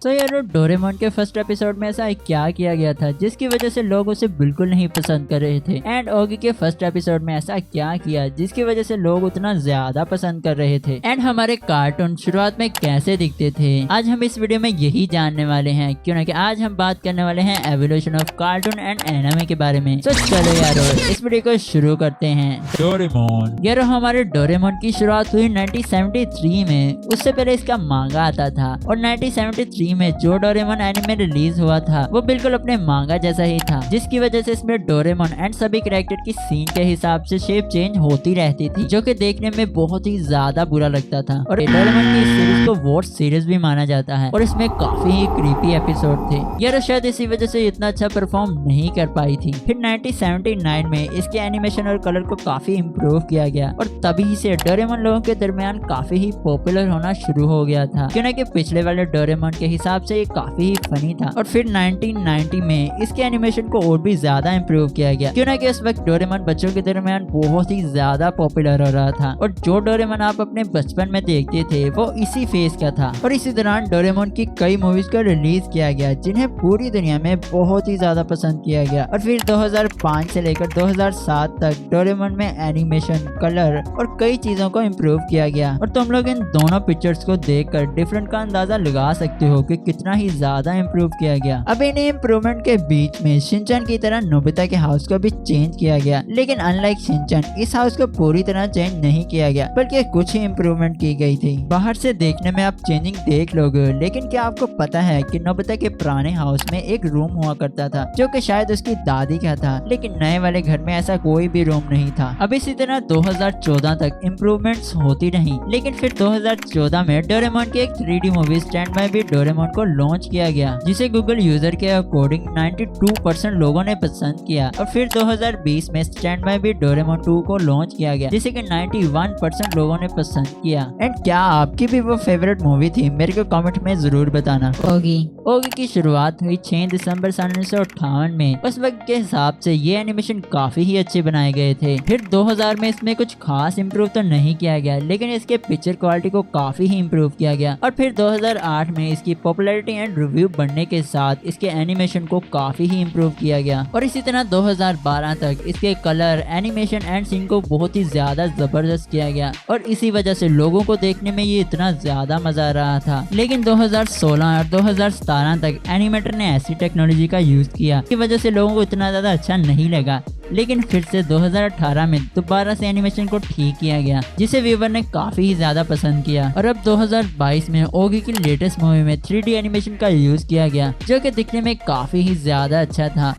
तो यार डोरेमोन के फर्स्ट एपिसोड में ऐसा क्या किया गया था जिसकी वजह से लोग उसे बिल्कुल नहीं पसंद कर रहे थे, एंड ओगी के फर्स्ट एपिसोड में ऐसा क्या किया जिसकी वजह से लोग उतना ज्यादा पसंद कर रहे थे, एंड हमारे कार्टून शुरुआत में कैसे दिखते थे। आज हम इस वीडियो में यही जानने वाले हैं, क्यों ना कि आज हम बात करने वाले हैं evolution of cartoon and anime के बारे में। तो चलो यारो इस वीडियो को शुरू करते हैं। डोरेमोन यारो हमारे डोरेमोन की शुरुआत हुई 1973 में। उससे पहले इसका मांगा आता था और 1973 में जो डोरेमोन एनिमे रिलीज हुआ था वो बिल्कुल अपने मांगा जैसा ही था, जिसकी वजह से इसमें डोरेमोन एंड सभी कैरेक्टर की सीन के हिसाब से शेप चेंज होती रहती थी, जो कि देखने में बहुत ही ज्यादा बुरा लगता था। और डोरेमोन की इस सीरीज को वर्स्ट सीरीज भी माना जाता है और इसमें काफी ही क्रीपी एपिसोड थे। यार शायद इसी वजह से इतना अच्छा परफॉर्म नहीं कर पाई थी। फिर 1979 में इसके एनिमेशन और कलर को काफी इम्प्रूव किया गया और तभी से डोरेमोन लोगों के दरमियान काफी ही पॉपुलर होना शुरू हो गया था, क्यों ना कि पिछले वाले डोरेमोन के हिसाब से ये काफी ही फनी था। और फिर 1990 में इसके एनिमेशन को और भी ज्यादा इम्प्रूव किया गया, क्यों ना कि उस वक्त डोरेमोन बच्चों के दरमियान बहुत ही ज्यादा पॉपुलर हो रहा था और जो डोरेमोन आप अपने बचपन में देखते थे वो इसी फेस का था। और इसी दौरान डोरेमोन की कई मूवीज को रिलीज किया गया जिन्हें पूरी दुनिया में बहुत ही ज्यादा पसंद किया गया। और फिर 2005 से लेकर 2007 तक डोरेमोन में एनिमेशन, कलर और कई चीजों को इम्प्रूव किया गया। और तुम लोग इन दोनों पिक्चर्स को देखकर डिफरेंट का अंदाजा लगा सकते हो कि कितना ही ज्यादा इम्प्रूव किया गया। अब इन इम्प्रूवमेंट के बीच में शिनचैन की तरह नोबिता के हाउस को भी चेंज किया गया, लेकिन अनलाइक शिनचैन इस हाउस को पूरी तरह चेंज नहीं किया गया, बल्कि कुछ ही इम्प्रूवमेंट की गई थी। बाहर से देखने में आप चेंजिंग देख लोगे, लेकिन क्या आपको पता है कि नोबिता के पुराने हाउस में एक रूम हुआ करता था जो कि शायद उसकी दादी का था, लेकिन नए वाले घर में ऐसा कोई भी रूम नहीं था। अब इसी तरह 2014 तक इम्प्रूवमेंट्स होती रही, लेकिन फिर 2014 में डोरेमोन की एक 3D movie stand by me Doraemon को लॉन्च किया गया, जिसे गूगल यूजर के अकॉर्डिंग 92% लोगों ने पसंद किया। और फिर 2020 में स्टैंड बाय मी डोरेमोन 2 को लॉन्च किया गया, जिसे कि 91% लोगों ने पसंद किया। एंड क्या आपकी भी वो फेवरेट मूवी थी? मेरे को कमेंट में जरूर बताना। ओगी की शुरुआत हुई 6 दिसंबर 1958 में। उस वक्त के हिसाब से ये एनिमेशन काफी ही अच्छे बनाए गए थे। फिर 2000 में इसमें कुछ खास इम्प्रूव तो नहीं किया गया, लेकिन इसके पिक्चर क्वालिटी को काफी ही इम्प्रूव किया गया। और फिर 2008 में इसकी पॉपुलैरिटी एंड रिव्यू बढ़ने के साथ इसके एनिमेशन को काफी ही इम्प्रूव किया गया। और इसी तरह 2012 तक इसके कलर, एनिमेशन एंड सीन को बहुत ही ज्यादा जबरदस्त किया गया और इसी वजह से लोगों को देखने में ये इतना ज्यादा मजा आ रहा था। लेकिन 2016 और 2017 तक एनिमेटर ने ऐसी टेक्नोलॉजी का यूज किया की वजह से लोगों को इतना ज्यादा अच्छा नहीं लगा, लेकिन फिर से 2018 में दोबारा से एनिमेशन को ठीक किया गया, जिसे व्यूवर ने काफी ही ज्यादा पसंद किया। और अब 2022 में ओगी की लेटेस्ट मूवी में 3D एनिमेशन का यूज किया गया, जो कि दिखने में काफी ही ज्यादा अच्छा था।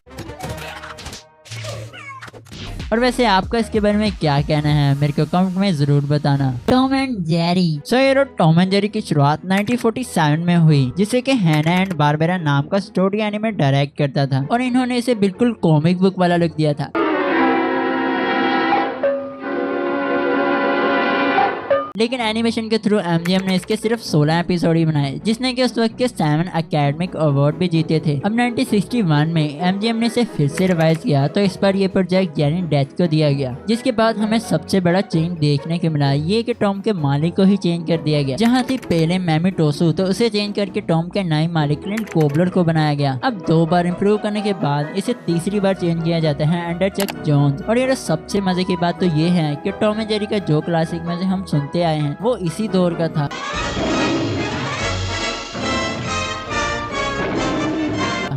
और वैसे आपका इसके बारे में क्या कहना है मेरे को कमेंट में जरूर बताना। Tom and Jerry. सो यार टॉम एंड जेरी की शुरुआत 1947 में हुई, जिसे कि हैना एंड बारबेरा नाम का स्टोरी एनिमे डायरेक्ट करता था और इन्होंने इसे बिल्कुल कॉमिक बुक वाला लुक दिया था। लेकिन एनिमेशन के थ्रू एमजीएम ने इसके सिर्फ 16 एपिसोड ही बनाए, जिसने कि उस वक्त के 7 एकेडमिक अवार्ड भी जीते थे। अब 1961 में एमजीएम ने इसे फिर से रिवाइज किया तो इस पर यह प्रोजेक्ट जेरी डेथ को दिया गया, जिसके बाद हमें सबसे बड़ा चेंज देखने को मिला, ये कि टॉम के मालिक को ही चेंज कर दिया गया। जहाँ थी पहले मैमी टोसू, तो उसे चेंज करके टॉम के नए मालिक क्लिंट कोबलर को बनाया गया। अब 2 बार इम्प्रूव करने के बाद इसे तीसरी बार चेंज किया जाता है अंडर चक जोन्स। और यार सबसे मजे की बात तो ये है कि टॉम एंड जेरी का जो क्लासिक में से हम सुनते आए हैं वो इसी दौर का था।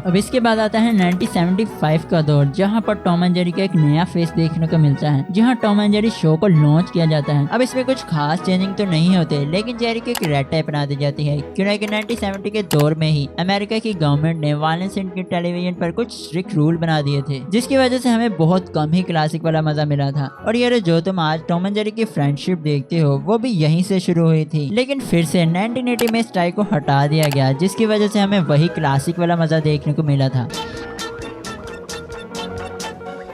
अब इसके बाद आता है 1975 का दौर, जहां पर टॉम एंड जेरी का एक नया फेस देखने को मिलता है, जहां टॉम एंड जेरी शो को लॉन्च किया जाता है। अब इसमें कुछ खास चेंजिंग तो नहीं होते, लेकिन जेरी की एक रेड टाइप बना दी जाती है, क्योंकि 1970 के दौर में ही अमेरिका की गवर्नमेंट ने वायलेंस इन टेलीविजन पर कुछ स्ट्रिक्ट रूल बना दिए थे, जिसकी वजह से हमें बहुत कम ही क्लासिक वाला मजा मिला था। और यार जो तुम आज टॉम एंड जेरी की फ्रेंडशिप देखते हो वो भी यहीं से शुरू हुई थी, लेकिन फिर से 1980 में इस टाइप को हटा दिया गया, जिसकी वजह से हमें वही क्लासिक वाला मजा देखने को मिला था।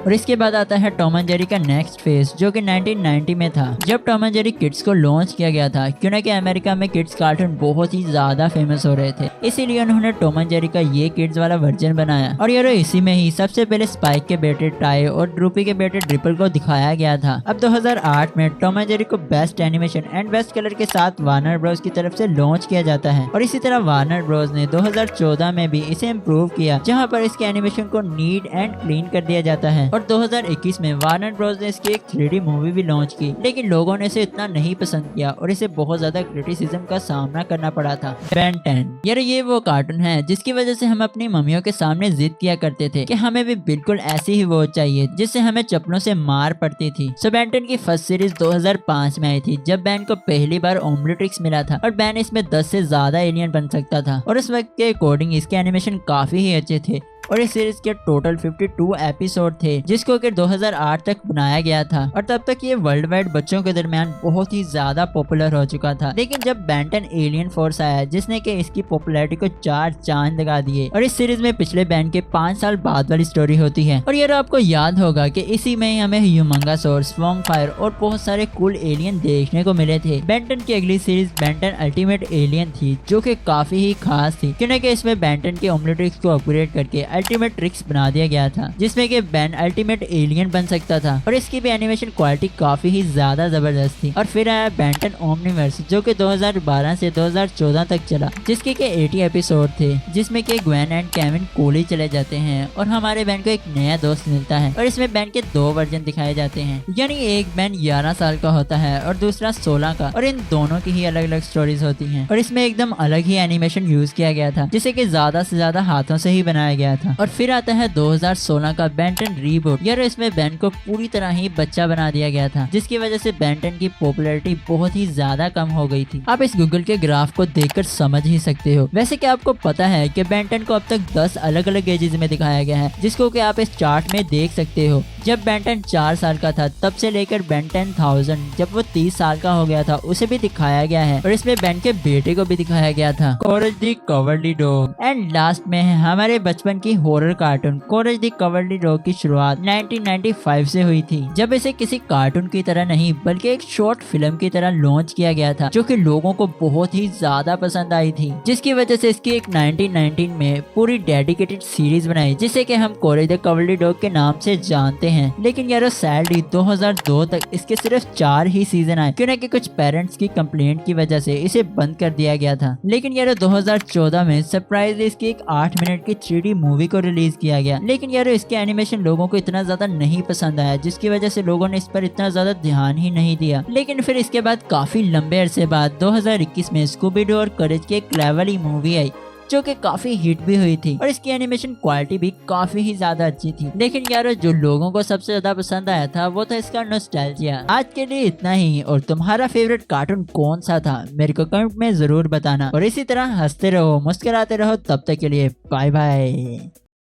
और इसके बाद आता है टॉम एंड जेरी का नेक्स्ट फेज, जो कि 1990 में था, जब टॉम एंड जेरी किड्स को लॉन्च किया गया था, क्योंकि अमेरिका में किड्स कार्टून बहुत ही ज्यादा फेमस हो रहे थे, इसीलिए उन्होंने टॉम एंड जेरी का ये किड्स वाला वर्जन बनाया। और यार इसी में ही सबसे पहले स्पाइक के बेटे टाई और ड्रूपी के बेटे ड्रिपल को दिखाया गया था। अब 2008 में टॉम एंड जेरी को best animation and best colour के साथ वार्नर ब्रोस की तरफ से लॉन्च किया जाता है। और इसी तरह वार्नर ब्रोस ने 2014 में भी इसे इम्प्रूव किया, जहाँ पर इसके एनिमेशन को नीट एंड क्लीन कर दिया जाता है। और 2021 में वार्नर ब्रोस ने इसकी एक 3D मूवी भी लॉन्च की, लेकिन लोगों ने इसे इतना नहीं पसंद किया और इसे बहुत ज्यादा क्रिटिसिज्म का सामना करना पड़ा था। बेन 10 यार ये वो कार्टून है जिसकी वजह से हम अपनी मम्मियों के सामने जिद किया करते थे कि हमें भी बिल्कुल ऐसी ही वो चाहिए जिससे हमें चप्पलों से मार पड़ती थी। सो बेन 10 की फर्स्ट सीरीज 2005 में आई थी, जब बेन को पहली बार ओमलेट्रिक्स मिला था और बेन इसमें 10 से ज्यादा एलियन बन सकता था। और उस वक्त के अकॉर्डिंग इसके एनिमेशन काफी ही अच्छे थे और इस सीरीज के टोटल 52 एपिसोड थे, जिसको कि 2008 तक बनाया गया था। और तब तक ये वर्ल्ड वाइड बच्चों के दरमियान बहुत ही ज्यादा पॉपुलर हो चुका था। लेकिन जब बेन 10 एलियन फोर्स आया, जिसने कि इसकी पॉपुलैरिटी को 4 चांद लगा दिए। और इस सीरीज में पिछले बेन के 5 साल बाद वाली स्टोरी होती है। और यार आपको याद होगा कि इसी में हमें ह्यूमंगासोर, स्वॉर्मफायर और बहुत सारे कूल एलियन देखने को मिले थे। बेन 10 की अगली सीरीज बेन 10 अल्टीमेट एलियन थी, जो कि काफी ही खास थी, क्योंकि इसमें बेन 10 के ओमलेट्रिक्स को अपग्रेड करके अल्टीमेट ट्रिक्स बना दिया गया था, जिसमें कि बेन अल्टीमेट एलियन बन सकता था। और इसकी भी एनिमेशन क्वालिटी काफी ही ज्यादा जबरदस्त थी। और फिर आया बेन 10 ओमनीवर्स, जो कि 2012 से 2014 तक चला, जिसके के 80 एपिसोड थे, जिसमें कि ग्वेन एंड केविन कोली चले जाते हैं और हमारे बेन को एक नया दोस्त मिलता है। और इसमें बेन के 2 वर्जन दिखाए जाते हैं, यानी एक बेन 11 साल का होता है और दूसरा 16 का। और इन दोनों की ही अलग अलग स्टोरीज होती हैं। और इसमें एकदम अलग ही एनिमेशन यूज किया गया था, जिसे कि ज्यादा से ज्यादा हाथों से ही बनाया गया था। और फिर आता है 2016 का बेन 10 रीबूट। यार इसमें बेन को पूरी तरह ही बच्चा बना दिया गया था, जिसकी वजह से बेन 10 की पॉपुलैरिटी बहुत ही ज्यादा कम हो गई थी। आप इस गूगल के ग्राफ को देखकर समझ ही सकते हो। वैसे क्या आपको पता है कि बेन 10 को अब तक 10 अलग अलग एजेस में दिखाया गया है, जिसको कि आप इस चार्ट में देख सकते हो। जब बेन 10 4 साल का था, तब से लेकर बेन 10,000 जब वो 30 साल का हो गया था, उसे भी दिखाया गया है। और इसमें बेन के बेटे को भी दिखाया गया था, Courage the Cowardly Dog. And last में है हमारे बचपन की horror cartoon Courage the Cowardly Dog की शुरुआत 1995 से हुई थी, जब इसे किसी कार्टून की तरह नहीं बल्कि एक शॉर्ट फिल्म की तरह लॉन्च किया गया था, जो कि लोगों को बहुत ही ज्यादा पसंद आई थी, जिसकी वजह से इसकी एक 1919 में पूरी डेडिकेटेड सीरीज बनाई, जिसे कि हम कोरेज द कवर्डली डॉग के नाम से जानते हैं। लेकिन यार सैडली 2002 तक इसके सिर्फ 4 ही सीजन आए, क्योंकि कुछ पेरेंट्स की कंप्लेंट की वजह से इसे बंद कर दिया गया था। लेकिन यार 2014 में सरप्राइजली इसकी एक 8 मिनट की 3D मूवी को रिलीज किया गया। लेकिन यार इसके एनिमेशन लोगों को इतना ज्यादा नहीं पसंद आया, जिसकी वजह से लोगों ने इस पर इतना ज्यादा ध्यान ही नहीं दिया। लेकिन फिर इसके बाद काफी लंबे अरसे बाद 2021 में स्कूबी डू और करेज की एक क्लेवरली मूवी आई, जो कि काफी हिट भी हुई थी और इसकी एनिमेशन क्वालिटी भी काफी ही ज्यादा अच्छी थी। लेकिन यार जो लोगों को सबसे ज्यादा पसंद आया था वो था इसका नॉस्टैल्जिया। आज के लिए इतना ही, और तुम्हारा फेवरेट कार्टून कौन सा था मेरे को कमेंट में जरूर बताना। और इसी तरह हंसते रहो, मुस्कुराते रहो, तब तक के लिए बाय बाय।